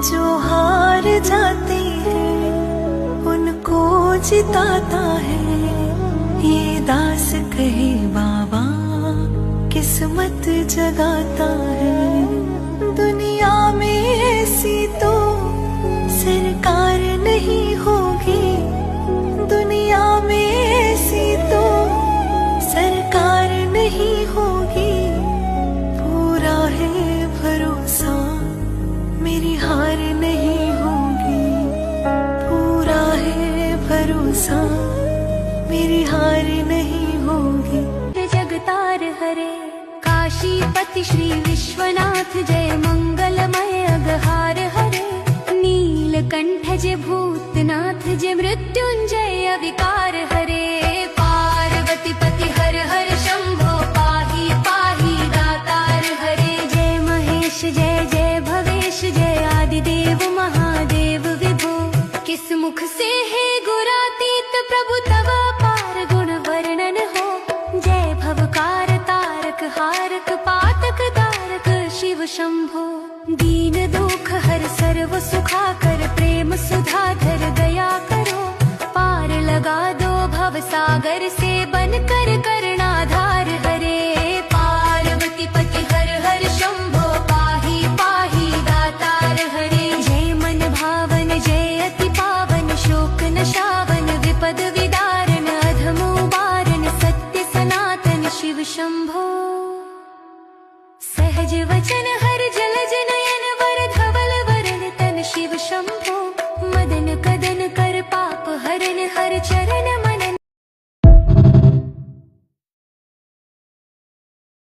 जो हार जाते हैं उनको जिताता है। ये दास कहे बाबा किस्मत जगाता है। दुनिया में ऐसी तो सरकार नहीं होगी, दुनिया में ऐसी तो सरकार नहीं होगी। पूरा है भरोसा मेरी हार नहीं होगी, पूरा है भरोसा मेरी हार नहीं होगी। जगतार हरे काशीपति श्री विश्वनाथ जय मंगलमय अगहार हरे। नीलकंठ जय भूतनाथ जय मृत्युंजय विकार हरे। पार्वती पति हर हर शंभो पाहि पाहि दातार हरे। जय महेश जय जय भवेश जय आदिदेव महादेव विभो। किस मुख से है गुरातीत प्रभु तव अपार गुण वर्णन हो। जय भवकार तारक हारक पातक दारक शिव शंभो। दीन दुख हर सर्व सुखाकर प्रेम सुधाधर दया करो। पार लगा दो भव सागर से बन कर कर